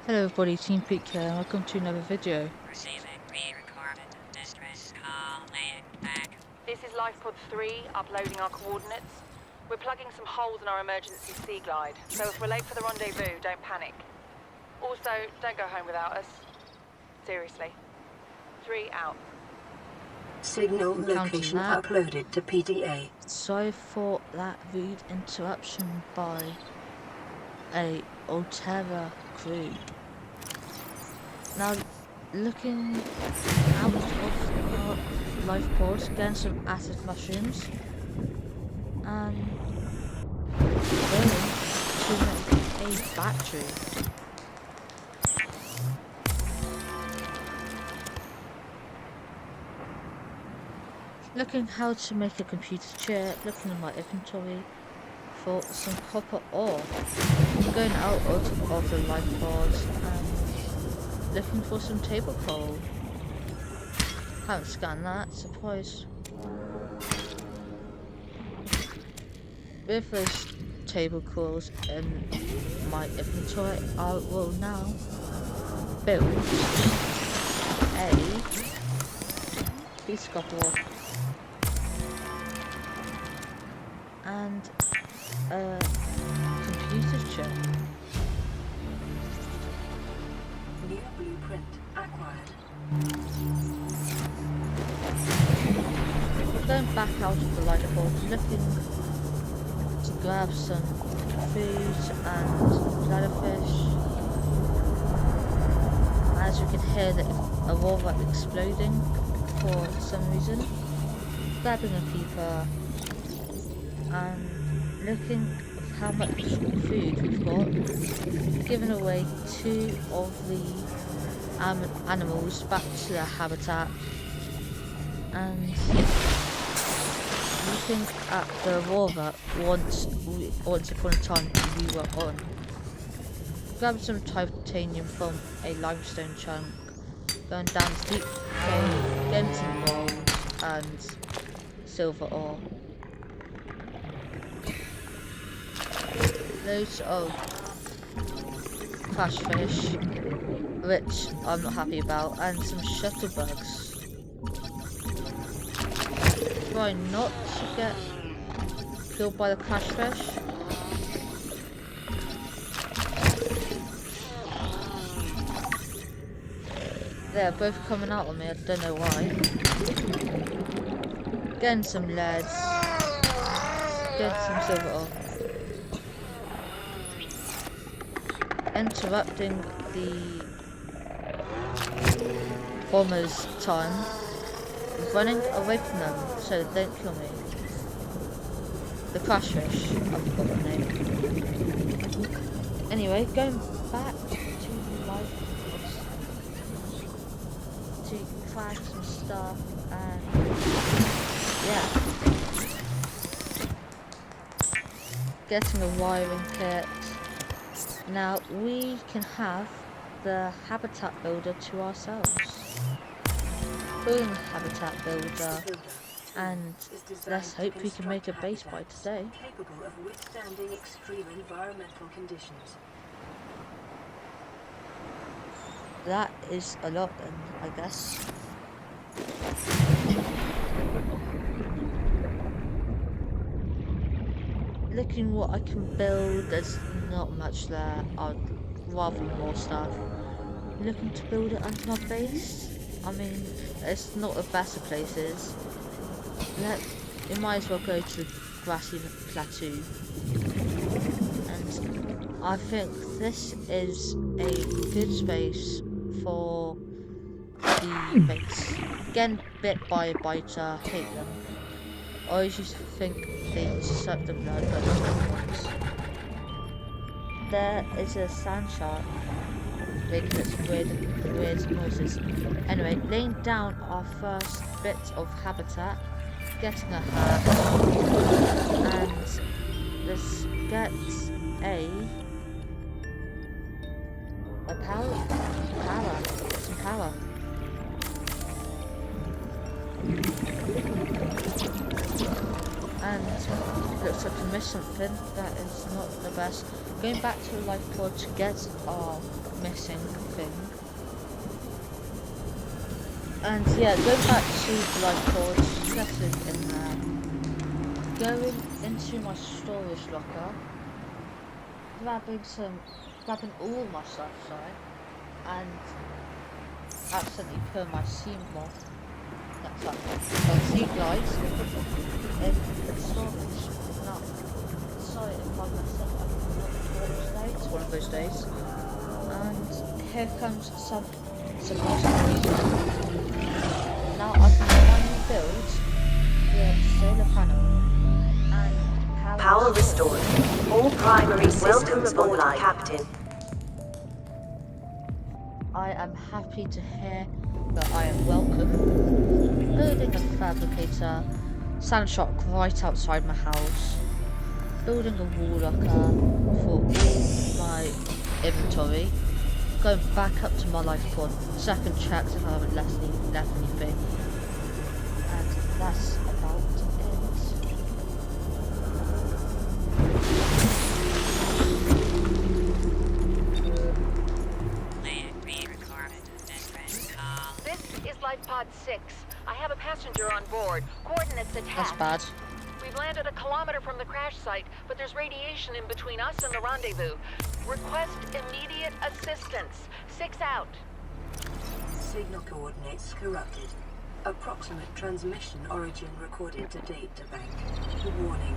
Hello everybody, Team Peak here, and welcome to another video. Receiving re-recorded distress call, laying back. This is Lifepod 3, uploading our coordinates. We're plugging some holes in our emergency sea glide, so if we're late for the rendezvous, don't panic. Also, don't go home without us. Seriously. 3 out. Signal location uploaded to PDA. Sorry for that rude interruption by a Altera crew. Now, looking out of our life pods, getting some acid mushrooms, and going to make a battery. Looking how to make a computer chip, looking at my inventory for some copper ore. Going out of the life pods and looking for some table coal. Haven't scanned that, surprise. With those table coals in my inventory, I will now build a piece of copper ore and a computer chip. New blueprint acquired. Going back out of the light pod, looking to grab some food and jellyfish. As you can hear the aurora exploding for some reason. Grabbing a keeper and looking at how much food we've got, giving away 2 of the animals back to their habitat, and looking at the aurora once upon a time we were on. Grab some titanium from a limestone chunk, going down the steep cave, getting some gold and silver ore. Loads of crash fish, which I'm not happy about, and some shuttlebugs. Try not to get killed by the crash fish. They're both coming out on me, I don't know why. Getting some lead, getting some silver ore. Interrupting the bomber's time, running away from them so they don't kill me. The crash fish, I forgot the name. Anyway, going back to life to crash some stuff and yeah. Getting a wiring kit. Now we can have the habitat builder to ourselves. Building the habitat builder, and let's hope we can make a base by today. Capable of withstanding extreme environmental conditions. That is a lot then, I guess. Looking what I can build, there's not much there. I'd rather more stuff. Looking to build it under my base. I mean, it's not the best of places. You might as well go to the grassy plateau. And I think this is a good space for the base. Getting bit by a biter, hate them. I always used to think they suck the blood, but there's no points. There is a sand shark making its weird noises. Anyway, laying down our first bit of habitat, getting a hat, and let's get some power. And Looks like I missed something. That is not the best. Going back to the life pod to get our missing thing. And yeah, going back to the life pod, pressing in there. Going into my storage locker. Grabbing all my stuff, sorry. And accidentally put my sea moth. That's up. Sea glides in the storage. Now, sorry if I messed up. It's one of those days. And here comes some now I can finally build the solar panel and Power restored. All primary systems online, Captain. I am happy to hear that I am welcome. Building a fabricator, sand shock right outside my house. Building a wall locker for all my inventory. Going back up to my life pod, second checks if I haven't left anything. And that's about it. This is Life Pod 6. I have a passenger on board. Coordinates attached. That's bad. We've landed a kilometer from the crash site, but there's radiation in between us and the rendezvous. Request immediate assistance. 6 out. Signal coordinates corrupted. Approximate transmission origin recorded to data bank. Warning.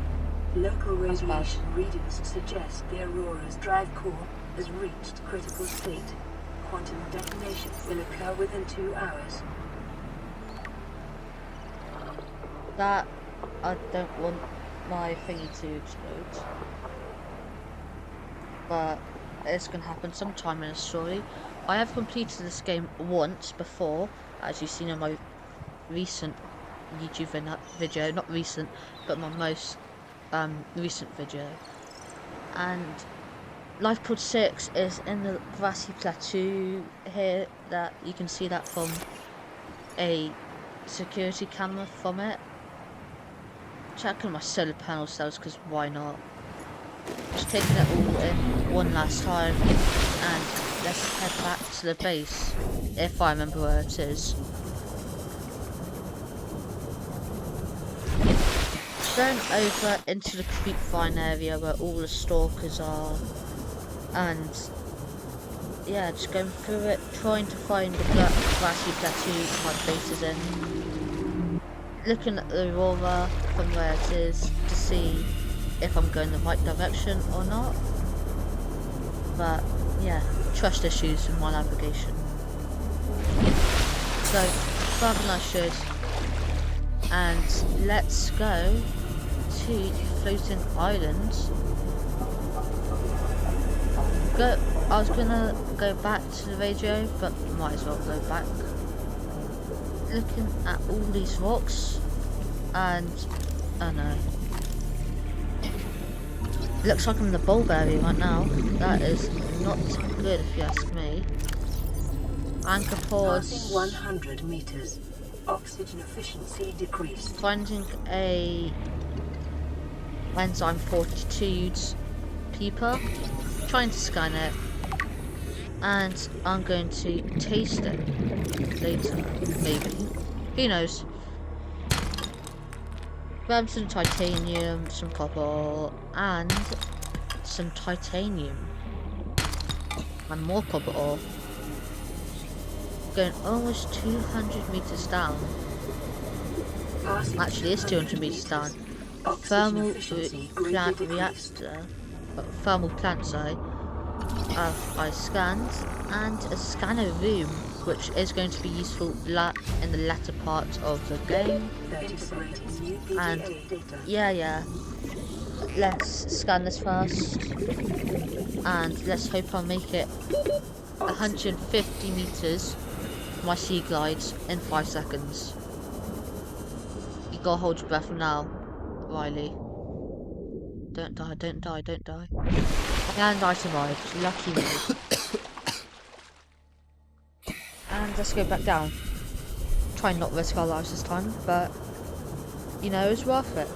Local radiation readings suggest the Aurora's drive core has reached critical state. Quantum detonation will occur within 2 hours. That I don't want my thingy to explode. But it's gonna happen sometime in the story. I have completed this game once before, as you've seen in my recent YouTube video, not recent, but my most recent video. And Life Pod 6 is in the grassy plateau here, that you can see that from a security camera from it. Checking my solar panel cells, because why not? Just taking it all in one last time, and let's head back to the base, if I remember where it is. Going over into the creepvine area where all the stalkers are, and yeah, just going through it, trying to find the grassy plateau my base is in. Looking at the Aurora from where it is to see if I'm going the right direction or not. But yeah, trust issues in my navigation. So, rather than I should. And let's go to floating islands. I was gonna go back to the radio, but might as well go back. Looking at all these rocks, and oh no, looks like I'm in the bulb area right now. That is not good if you ask me. Anchor pause. Passing 100 meters. Oxygen efficiency decreased. Finding a enzyme fortitude peeper. Trying to scan it, and I'm going to taste it later, maybe. Who knows? Grab some titanium, some copper, and some titanium. And more copper ore. Going almost 200 meters down. Actually, it's 200 meters down. Thermal plant reactor. Thermal plant, sorry. I scanned, and a scanner room, which is going to be useful in the latter part of the game. And yeah, let's scan this first, and let's hope I'll make it 150 meters. My sea glides in 5 seconds. You gotta hold your breath now, Riley. Don't die, don't die, don't die. And I survived. Lucky me. And let's go back down. Try and not risk our lives this time, but you know, it's worth it.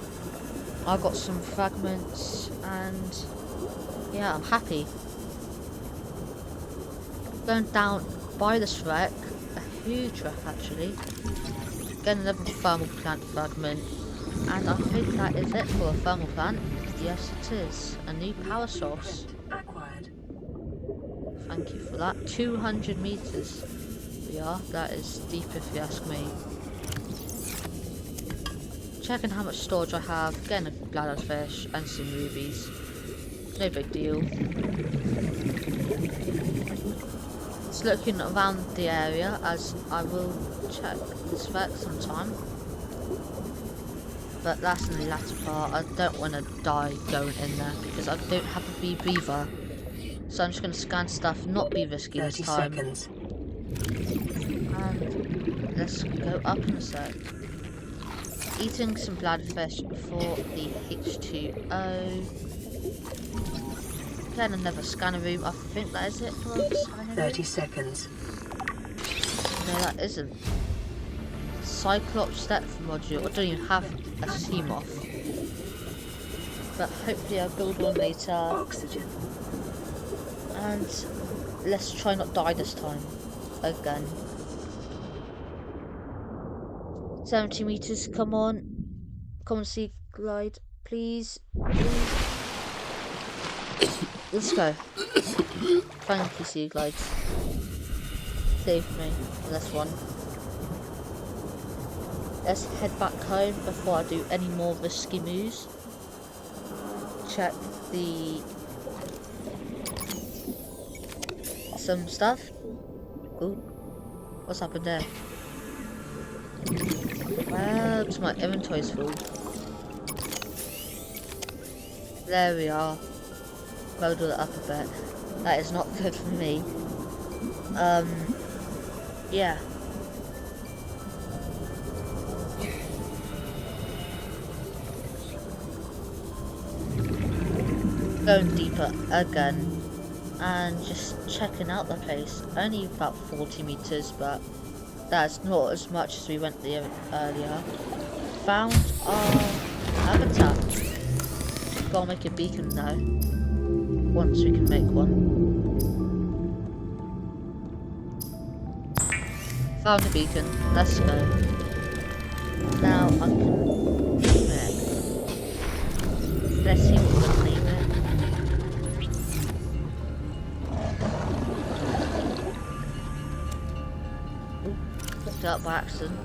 I got some fragments, and yeah, I'm happy. Going down by this wreck, a huge wreck actually. Getting another thermal plant fragment, and I think that is it for a thermal plant. Yes, it is. A new power source. Acquired. Thank you for that. 200 meters. Yeah, that is deep if you ask me. Checking how much storage I have. Getting a bladderfish and some rubies. No big deal. Just looking around the area as I will check this wreck sometime. But that's in the latter part. I don't want to die going in there because I don't have a rebreather. So I'm just going to scan stuff, not be risky this time. 30 seconds. And let's go up in a sec. Eating some bladderfish for the H2O. Then another scanner room. I think that is it for the scanner room. 30 seconds. No, that isn't. Cyclops depth module. I don't even have a Seamoth. But hopefully I'll build one later. Oxygen. And let's try not die this time. Again. 70 meters, come on. Come on, sea glide. Please. Please. Let's go. Thank you, sea glides. Saved me. That's one. Let's head back home before I do any more risky moves. Check the some stuff. Ooh, what's happened there? Whoops, my inventory's full. There we are. Loaded it up a bit. That is not good for me. Yeah. Going deeper again. And just checking out the place. Only about 40 meters, but that's not as much as we went there earlier. Found our habitat. Gotta make a beacon now. Once we can make one. Found a beacon. Let's go. Now I can name it. Let's see what we can name it. Picked it up by accident.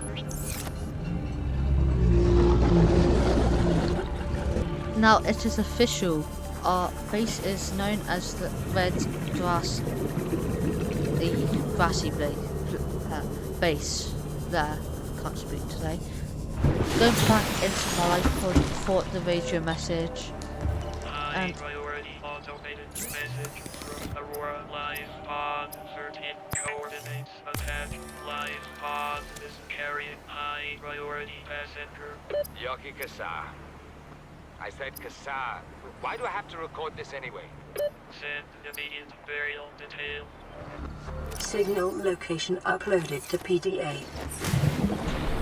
Now it is official. Our base is known as the Red Grass, the grassy base. There, can't speak today. Going back into my life pod for the radio message. And priority automated message from Aurora live pod 13 coordinates attached. Live pod is carrying high priority passenger. Yoki Kasa. I said Kasa. Why do I have to record this anyway? Send immediate burial detail. Signal location uploaded to PDA.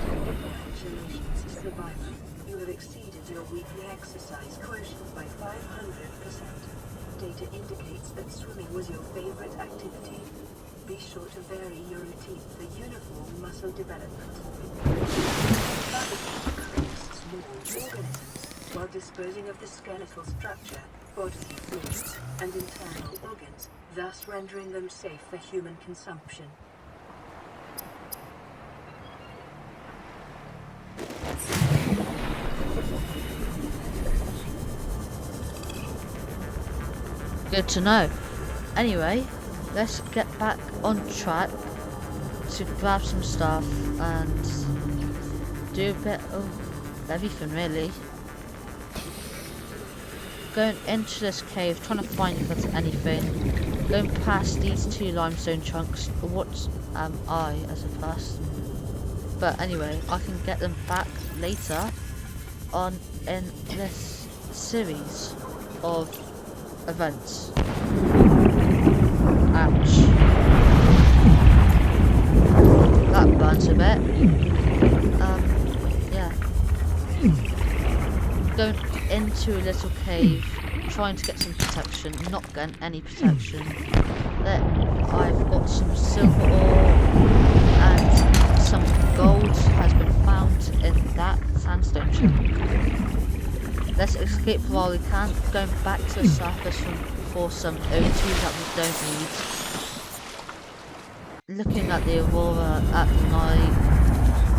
Congratulations, survivor. You have exceeded your weekly exercise quotient by 500%. Data indicates that swimming was your favorite activity. Be sure to vary your routine for uniform muscle development. Habitat creates small organisms while disposing of the skeletal structure, bodily fluids, and internal organs, thus rendering them safe for human consumption. good to know. Anyway, let's get back on track to grab some stuff and do a bit of everything really. Going into this cave, trying to find if there's anything. Going past these two limestone chunks. What am I as a person? But anyway, I can get them back later on in this series of events. Ouch. That burns a bit. Yeah. Going into a little cave, trying to get some protection, not getting any protection. Then I've got some silver ore and some gold has been found in that sandstone chunk. Let's escape while we can, going back to the surface for some O2 that we don't need. Looking at the aurora at night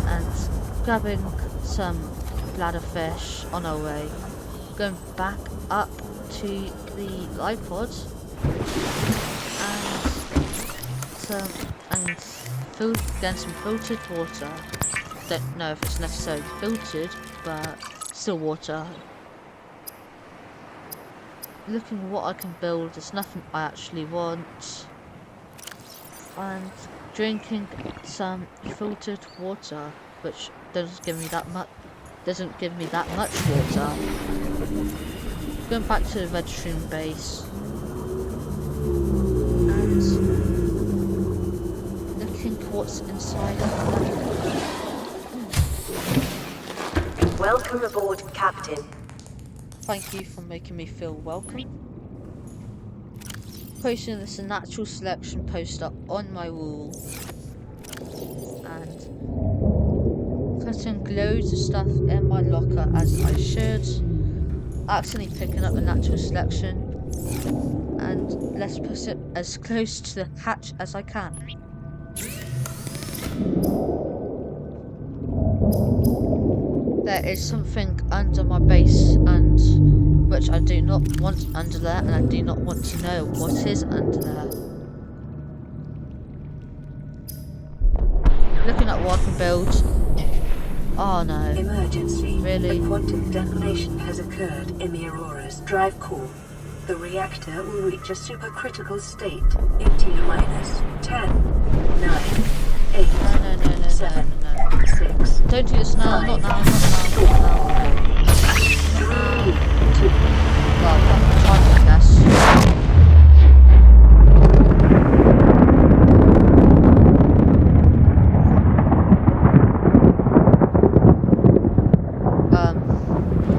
and grabbing some bladder fish on our way. Going back up to the life pods and getting some filtered water. Don't know if it's necessarily filtered, but still water. Looking what I can build, there's nothing I actually want. And drinking some filtered water, which doesn't give me that much water. Going back to the red stream base and looking what's inside of that. Welcome aboard, Captain. Thank you for making me feel welcome. Posting this natural selection poster on my wall and putting loads of stuff in my locker as I should. Accidentally picking up the natural selection, and let's put it as close to the hatch as I can. There is something under my base, and which I do not want under there, and I do not want to know what is under there. Looking at what I can build. Oh no. Emergency. Really? A quantum detonation has occurred in the Aurora's drive core. The reactor will reach a supercritical state in T-minus 10, 9, 8, No. 7, 6. Don't do this now, not now, not now. 3, 2. Well, I'm trying, I guess.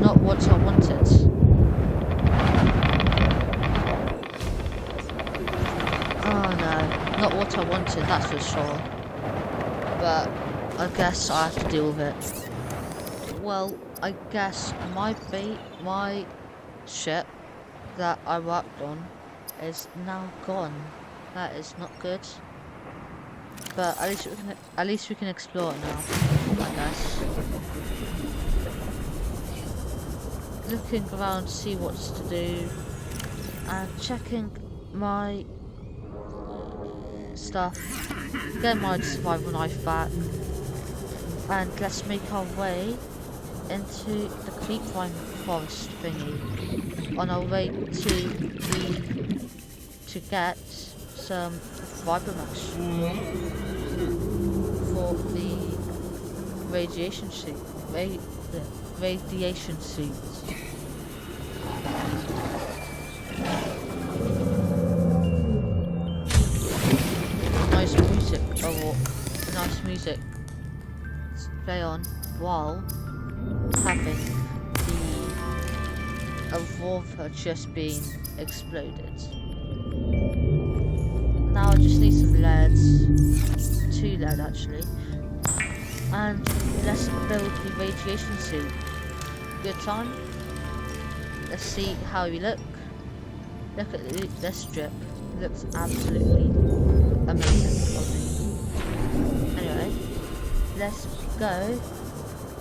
Not what I wanted. Oh no, not what I wanted, that's for sure. But I guess I have to deal with it. Well, I guess my ship that I worked on is now gone. That is not good. But at least we can explore it now, I guess. Looking around to see what's to do and checking my stuff, getting my survival knife back, and let's make our way into the creepvine forest thingy on our way to get some fiber mesh for the radiation suit. Radiation suits. Nice music, nice music to play on while having the Aurora just being exploded. Now I just need some leads, 2 lead actually. And let's build the radiation suit. Good time. Let's see how we look. Look at this strip. It looks absolutely amazing on me. Anyway, let's go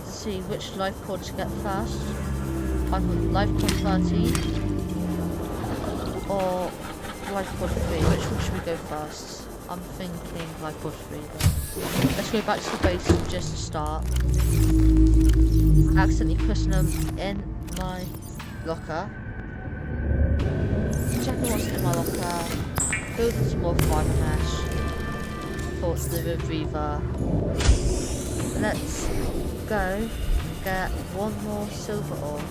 to see which life pod to get first. Either life pod 13 or life pod 3. Which one should we go first? I'm thinking life pod 3 though. Let's go back to the base just to start. Accidentally putting them in my locker. Checking what's in my locker. Building some more fiber mesh for the retriever. Let's go get one more silver ore.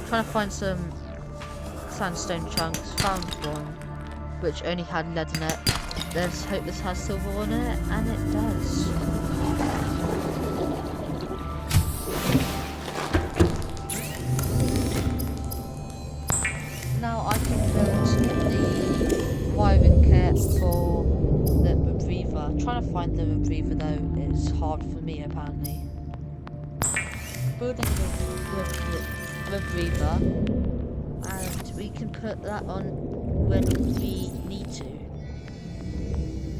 Trying to find some sandstone chunks. Found one which only had lead in it. Let's hope this has silver on it, and it does. Trying to find the retriever though is hard for me apparently. Building the retriever, and we can put that on when we need to.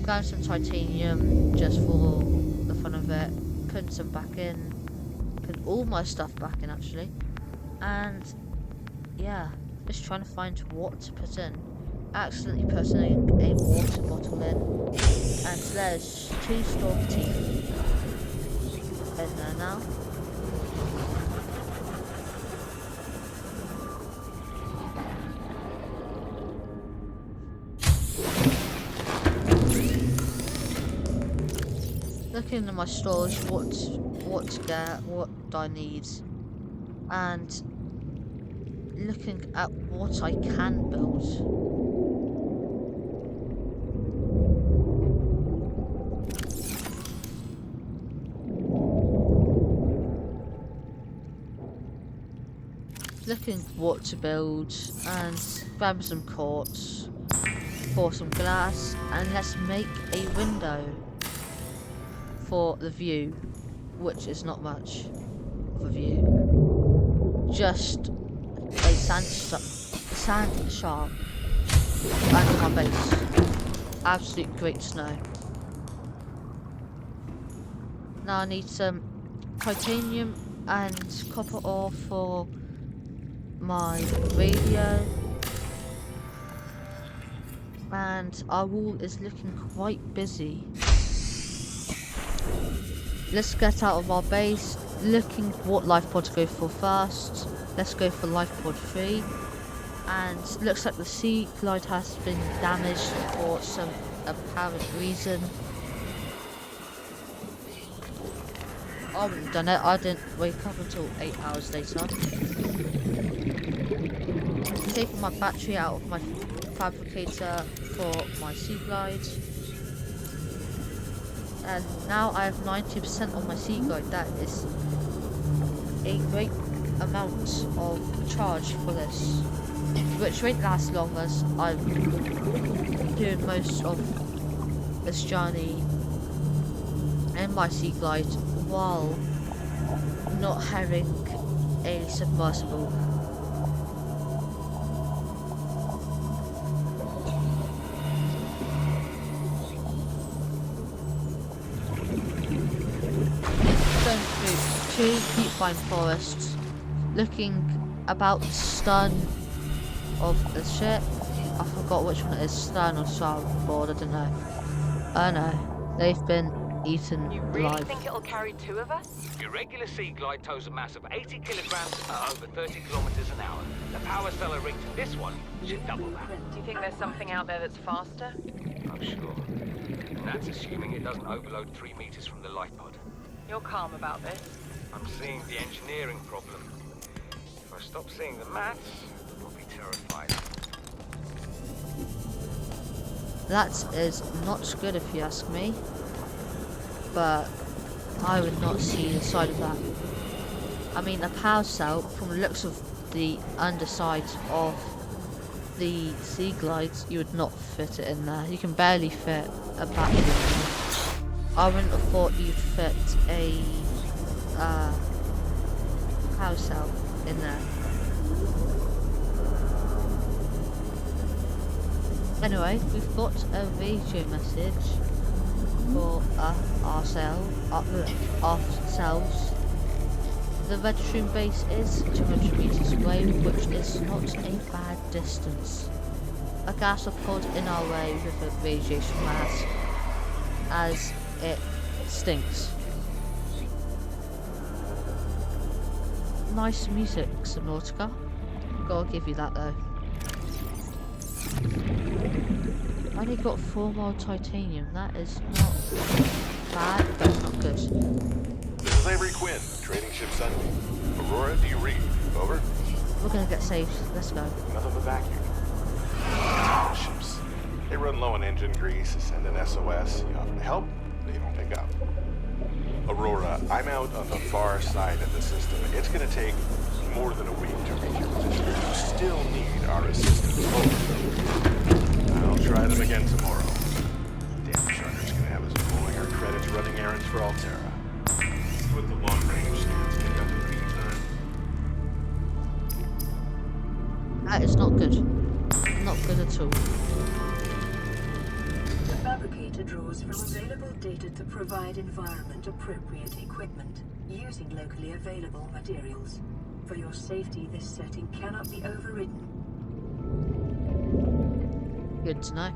Grab some titanium just for the fun of it, put some back in, put all my stuff back in actually, and yeah, just trying to find what to put in. Accidentally putting a water bottle in, and there's 2 storm teeth in there now. Looking at my storage, what to get, what I need, and looking at what I can build. Looking what to build, and grab some quartz, pour some glass, and let's make a window for the view, which is not much of a view, just a sand shark under my base. Absolute great snow. Now I need some titanium and copper ore for my radio, and our wall is looking quite busy. Let's get out of our base, looking what life pod to go for first. Let's go for life pod 3, and looks like the sea glide has been damaged for some apparent reason. I wouldn't have done it, I didn't wake up until 8 hours later. Taking my battery out of my fabricator for my sea glide. And now I have 90% on my sea glide. That is a great amount of charge for this, which won't last long as I'm doing most of this journey in my sea glide while not having a submersible. Deep pine forests, looking about the stern of the ship. I forgot which one it is, stern or starboard, I don't know. Oh no, they've been eaten You really alive. think it'll carry 2 of us? Your regular sea glide tows a mass of 80 kilograms at over 30 kilometers an hour. The power cell rig to this one should double that. Do you think there's something out there that's faster? I'm sure. And that's assuming it doesn't overload 3 meters from the life pod. You're calm about this. I'm seeing the engineering problem. If I stop seeing the maths, I'll be terrified. That is not good if you ask me, but I would not see the side of that. I mean, a power cell, from the looks of the underside of the sea glides, you would not fit it in there. You can barely fit a battery in there. I wouldn't have thought you'd fit a power cell in there. Anyway, we've got a radio message for ourselves. The Redstone base is 200 meters away, which is not a bad distance. A gas pod in our way with a radiation mask, as it stinks. Nice music, Subnautica. Gotta give you that though. I only got 4 more titanium. That is not bad, but it's not good. This is Avery Quinn, trading ship Sun. Aurora, do you read? Over? We're gonna get saved. Let's go. Another vacuum. Ships. They run low on engine grease, send an SOS. You offer to help, they don't pick up. Aurora, I'm out on the far side of the system. It's gonna take more than a week to reach your position. You still need our assistance. Over. I'll try them again tomorrow. Damn charter's gonna have us for Altera. With the long-range scans pick up in the meantime. That is not good. Not good at all. The fabricator draws from available data to provide environment-appropriate equipment using locally available materials. For your safety, this setting cannot be overridden. Good to know.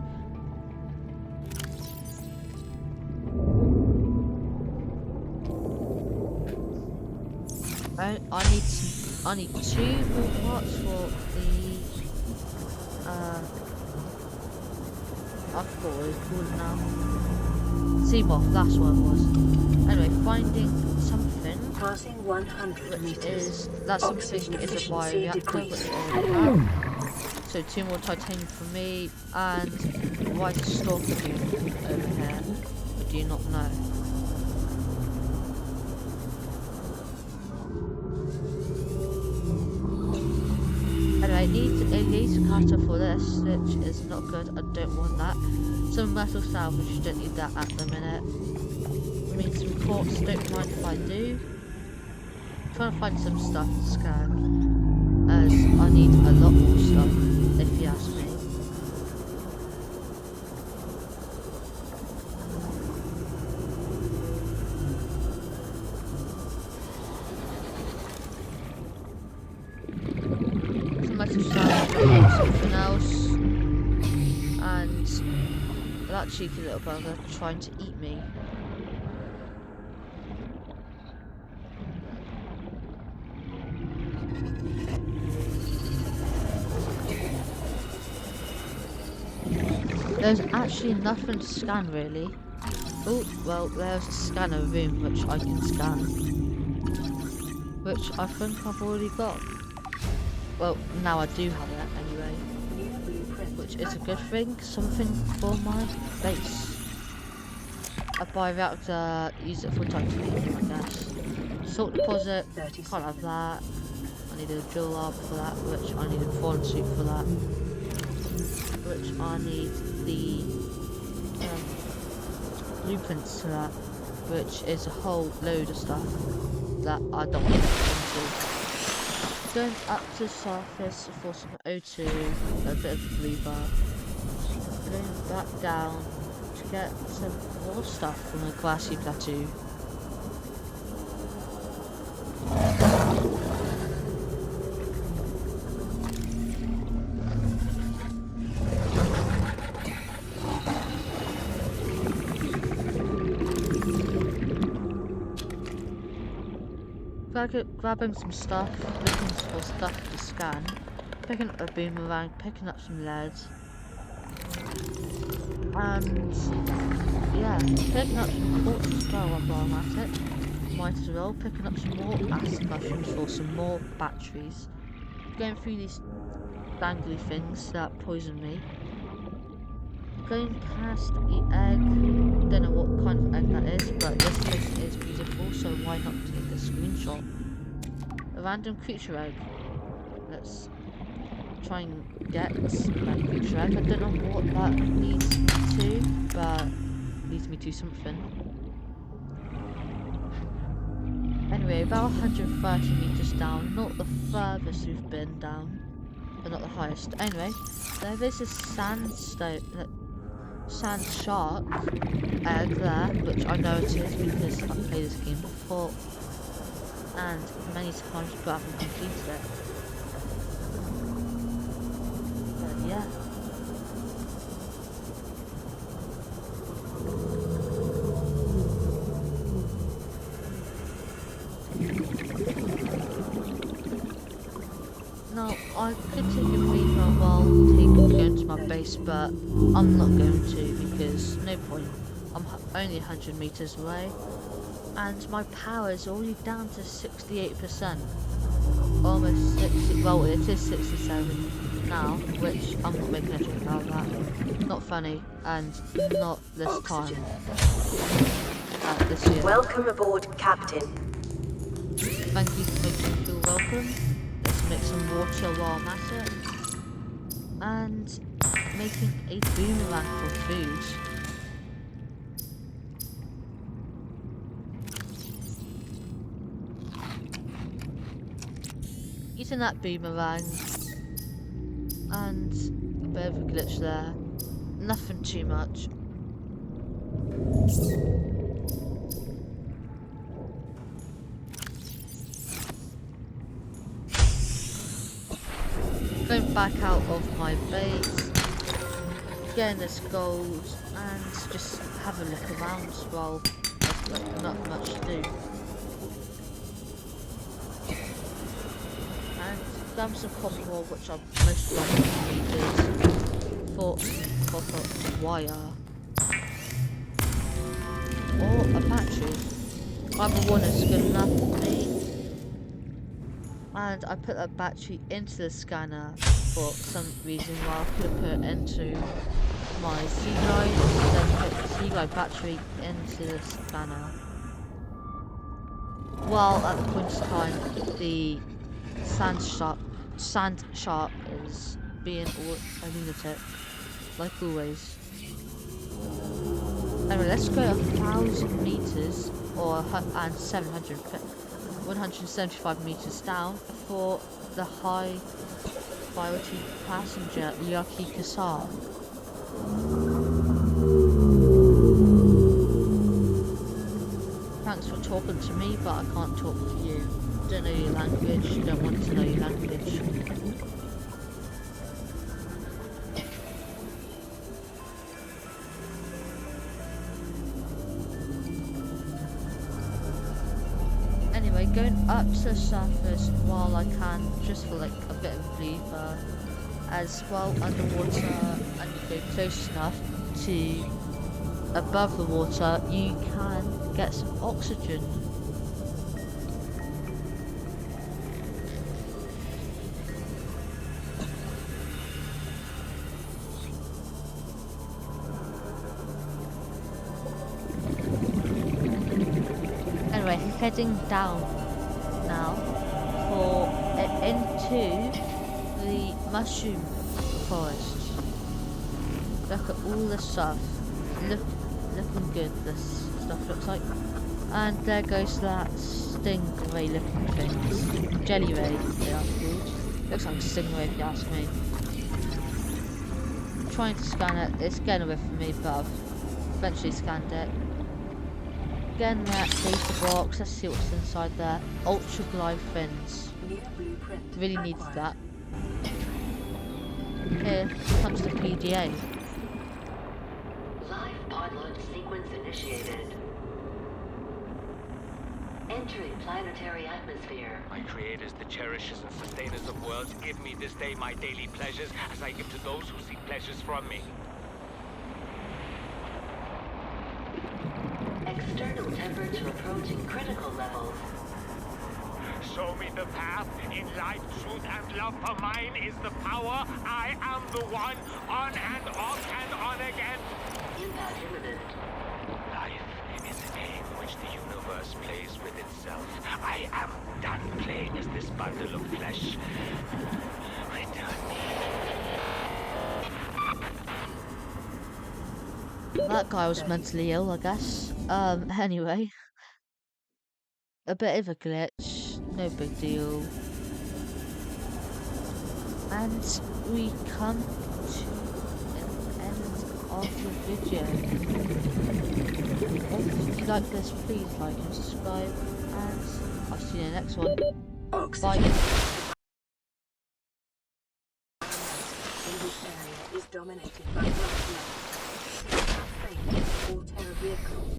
I need 2 more parts for the I forgot what it's called now. Seamoth, that's what it was. Anyway, finding something Passing 100 meters. that Oxygen something is a efficiency bioreactor, decreased. which I already have. So 2 more titanium for me, and why is Stalker doing over here? I do not know. Anyway, I need a laser cutter for this, which is not good. I don't want that. Some metal salvage, don't need that at the minute. I mean, some quartz, don't mind if I do. I'm trying to find some stuff to scan, as I need a lot more stuff, if you ask me. Some metal salvage, I need something else, and that cheeky little bugger trying to eat me. There's actually nothing to scan really. Oh, well, there's a scanner room which I can scan. Which I think I've already got. Well, now I do have it anyway. Which is a good thing. Something for my base. A bioreactor, use it for titanium, I guess. Salt deposit, can't have that. I need a drill arm for that, which I need a prawn suit for that. Which I need the blueprints to that, which is a whole load of stuff that I don't want to get into. Going up to the surface for some O2, a bit of breather. Going back down to get some more stuff from the grassy plateau. Grabbing some stuff, looking for stuff to scan, picking up a boomerang, picking up some lead, and yeah, picking up some quartz as well while I'm at it. Might as well, picking up some more acid mushrooms for some more batteries. Going through these dangly things that poison me. Going past the egg, don't know what kind of egg that is, but this place is beautiful, so why not take a screenshot? A random creature egg. Let's try and get that creature egg. I don't know what that leads me to, but leads me to something. Anyway, about 130 meters down, not the furthest we've been down, but not the highest. Anyway, there is a sand shark egg there, which I know it is because I've played this game before and many times but I haven't completed it. But yeah. Now, I could take a breather while going to my base, but I'm not going to because no point. I'm only 100 meters away, and my power is already down to 68%. Almost 60, well it is 67 now, which I'm not making a joke out of that. Not funny, and not this time. This year. Welcome aboard, Captain. Thank you for making me feel welcome. Let's make some water while I'm at it. And making a boomerang for food. using that boomerang, and a bit of a glitch there. Nothing too much. Going back out of my base, getting this gold, and just have a look around as well. There's like not much to do. And grab some copper ore, which I most likely needed for copper wire. Or a battery. Either one is good enough for me. And I put that battery into the scanner for some reason, while I could have put it into my sea glide, then put the sea glide battery into the scanner. While at the point of time, the sand shark is being a lunatic, like always. Anyway, let's go 1,000 meters, or 175 meters down for the high priority passenger Lucky Kassar. Thanks for talking to me, but I can't talk to you. Don't know your language, don't want to know your language. Anyway, going up to the surface while I can, just for like a bit of a breather, as well underwater, and you go close enough to above the water, you can get some oxygen. Anyway, heading down now for into the mushroom forest. Look at all the stuff. Looking good, this stuff looks like. And there goes that stingray looking things. Jelly ray, they are called. Looks like a stingray if you ask me. I'm trying to scan it, it's getting away from me, but I've eventually scanned it. Again, that data box, let's see what's inside there. Ultra glide fins. Really needs that. Here comes the PDA. Live pod launch sequence initiated. Entering planetary atmosphere. My creators, the cherishers and sustainers of worlds, give me this day my daily pleasures as I give to those who seek pleasures from me. External temperature approaching critical levels. Show me the path. In life, truth, and love for mine is the power. I am the one. On and off and on again. Impact imminent. Life is a game which the universe plays with itself. I am done playing as this bundle of flesh. Return me. That guy was mentally ill, I guess. Anyway. A bit of a glitch, no big deal. And we come to the end of the video. If you like this, please like and subscribe, and I'll see you in the next one. Bye. In this area is dominated by